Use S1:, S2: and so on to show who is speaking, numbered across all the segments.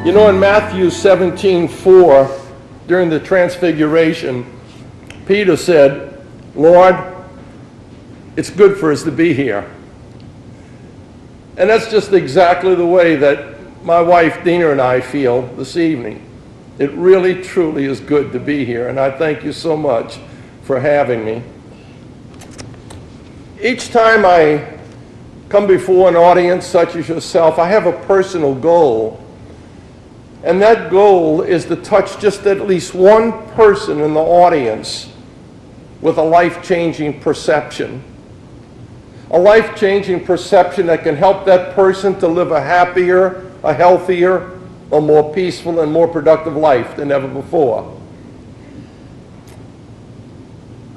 S1: You know, in Matthew 17:4, during the Transfiguration, Peter said, "Lord, it's good for us to be here." And that's just exactly the way that my wife Dina and I feel this evening. It really, truly is good to be here, and I thank you so much for having me. Each time I come before an audience such as yourself, I have a personal goal. And that goal is to touch just at least one person in the audience with a life-changing perception. A life-changing perception that can help that person to live a happier, a healthier, a more peaceful and more productive life than ever before.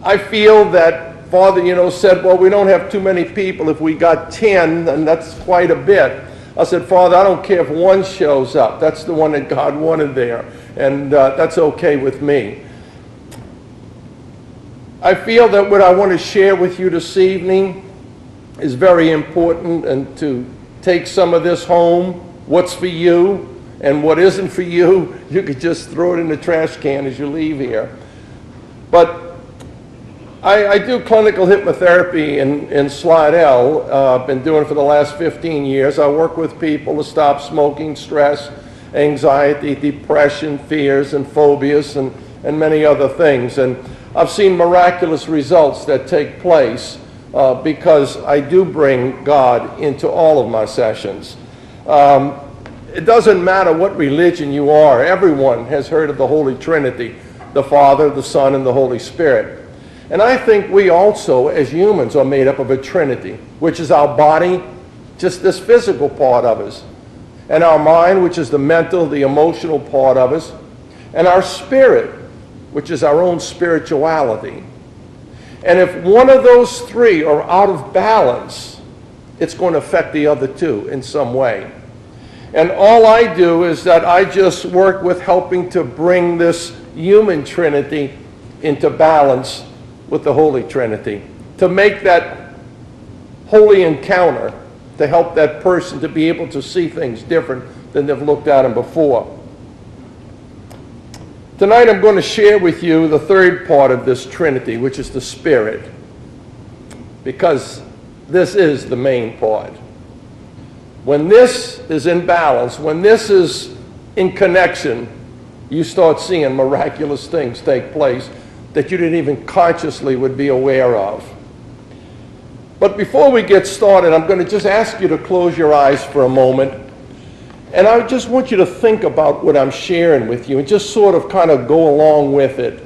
S1: I feel that Father, said, well, we don't have too many people. If we got 10, then that's quite a bit. I said, Father, I don't care if one shows up. That's the one that God wanted there, and that's okay with me. I feel that what I want to share with you this evening is very important, and to take some of this home, what's for you and what isn't for you, you could just throw it in the trash can as you leave here. But I do clinical hypnotherapy in Slidell. I've been doing it for the last 15 years. I work with people to stop smoking, stress, anxiety, depression, fears, and phobias, and many other things. And I've seen miraculous results that take place because I do bring God into all of my sessions. It doesn't matter what religion you are. Everyone has heard of the Holy Trinity, the Father, the Son, and the Holy Spirit. And I think we also, as humans, are made up of a Trinity, which is our body, just this physical part of us, and our mind, which is the mental, the emotional part of us, and our spirit, which is our own spirituality. And if one of those three are out of balance, it's going to affect the other two in some way. And all I do is that I just work with helping to bring this human Trinity into balance with the Holy Trinity, to make that holy encounter, to help that person to be able to see things different than they've looked at them before. Tonight I'm going to share with you the third part of this Trinity, which is the Spirit, because this is the main part. When this is in balance, when this is in connection, you start seeing miraculous things take place that you didn't even consciously would be aware of. But before we get started, I'm going to just ask you to close your eyes for a moment. And I just want you to think about what I'm sharing with you and just sort of kind of go along with it.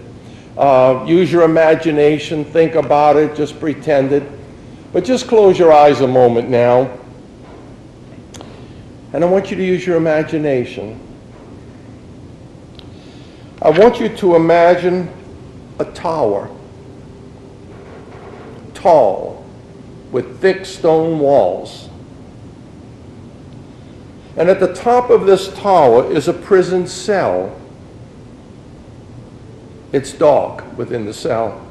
S1: Use your imagination, think about it, just pretend it. But just close your eyes a moment now. And I want you to use your imagination. I want you to imagine a tower, tall, with thick stone walls. And at the top of this tower is a prison cell. It's dark within the cell.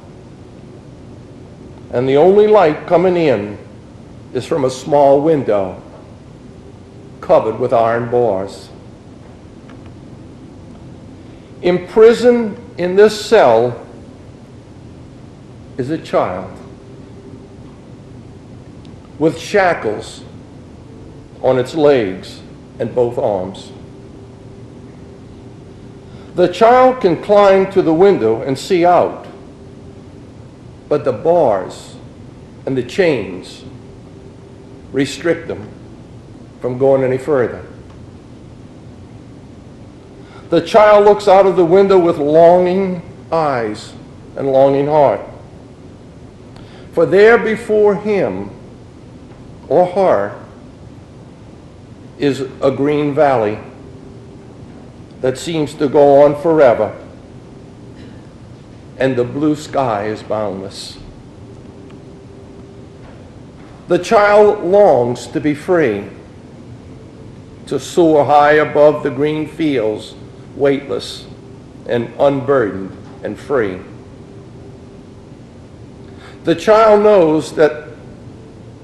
S1: And the only light coming in is from a small window covered with iron bars. Imprisoned in this cell is a child with shackles on its legs and both arms. The child can climb to the window and see out, but the bars and the chains restrict them from going any further. The child looks out of the window with longing eyes and longing heart. For there before him or her is a green valley that seems to go on forever, and the blue sky is boundless. The child longs to be free, to soar high above the green fields, weightless and unburdened and free. The child knows that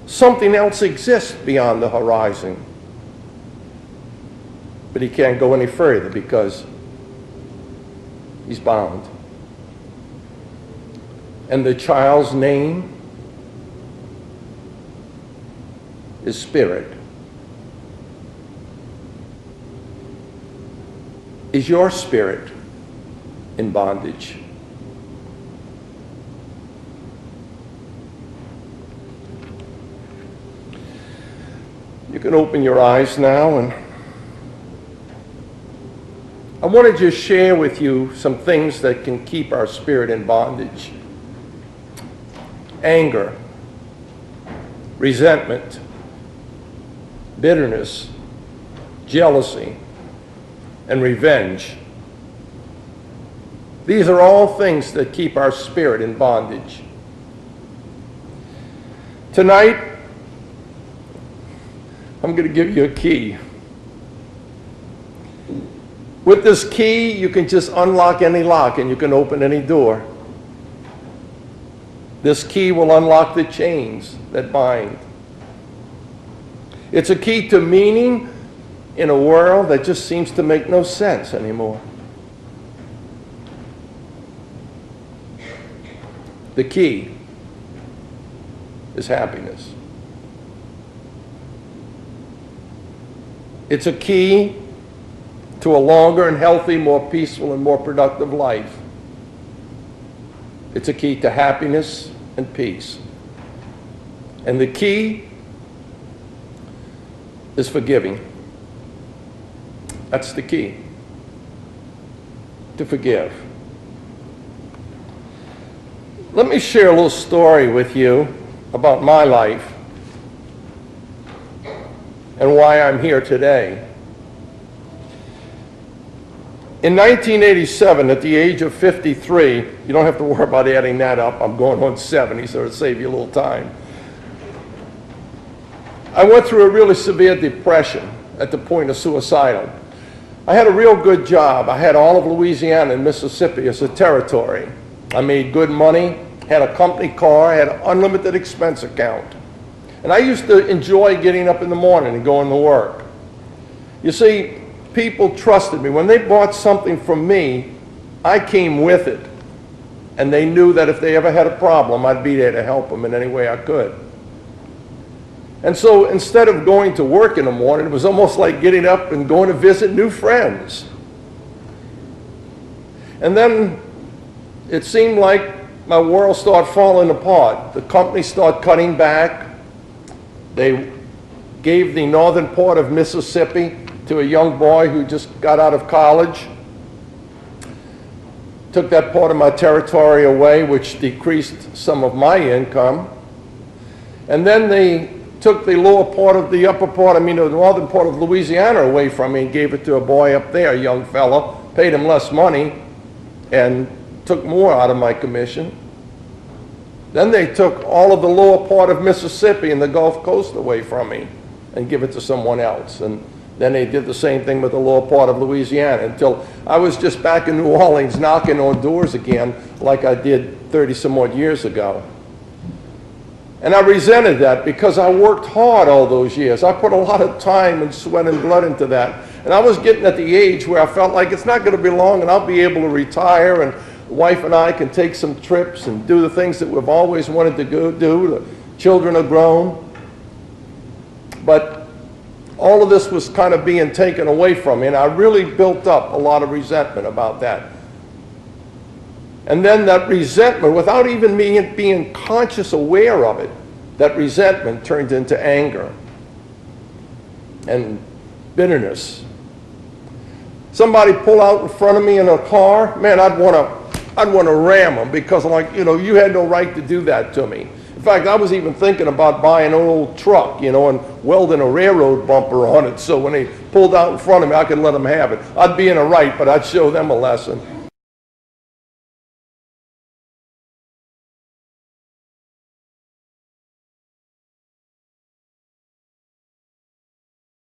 S1: something else exists beyond the horizon. but he can't go any further because he's bound. And the child's name is Spirit. Is your spirit in bondage? You can open your eyes now, and I want to just share with you some things that can keep our spirit in bondage. Anger, resentment, bitterness, jealousy, and revenge. These are all things that keep our spirit in bondage. Tonight, I'm going to give you a key. With this key, you can just unlock any lock and you can open any door. This key will unlock the chains that bind. It's a key to meaning in a world that just seems to make no sense anymore. The key is happiness. It's a key to a longer and healthy, more peaceful and more productive life. It's a key to happiness and peace. And the key is forgiving. That's the key. To forgive. Let me share a little story with you about my life and why I'm here today. In 1987, at the age of 53, you don't have to worry about adding that up, I'm going on 70, so it'll save you a little time. I went through a really severe depression at the point of suicidal. I had a real good job. I had all of Louisiana and Mississippi as a territory. I made good money, had a company car, had an unlimited expense account. And I used to enjoy getting up in the morning and going to work. You see, people trusted me. When they bought something from me, I came with it. And they knew that if they ever had a problem, I'd be there to help them in any way I could. And so instead of going to work in the morning, it was almost like getting up and going to visit new friends. And then it seemed like my world started falling apart. The company started cutting back. They gave the northern part of Mississippi to a young boy who just got out of college. Took that part of my territory away, which decreased some of my income. And then they took the lower part of the upper part, the northern part of Louisiana away from me and gave it to a boy up there, a young fella, paid him less money and took more out of my commission. Then they took all of the lower part of Mississippi and the Gulf Coast away from me and give it to someone else. And then they did the same thing with the lower part of Louisiana until I was just back in New Orleans knocking on doors again like I did 30 some odd years ago. And I resented that because I worked hard all those years. I put a lot of time and sweat and blood into that. And I was getting at the age where I felt like it's not going to be long and I'll be able to retire and the wife and I can take some trips and do the things that we've always wanted to do. The children are grown. But all of this was kind of being taken away from me, and I really built up a lot of resentment about that. And then that resentment, without even me being conscious aware of it, that resentment turned into anger and bitterness. Somebody pull out in front of me in a car, man, I'd want to ram them because I'm like, you had no right to do that to me. In fact, I was even thinking about buying an old truck, and welding a railroad bumper on it so when they pulled out in front of me, I could let them have it. I'd be in a right, but I'd show them a lesson.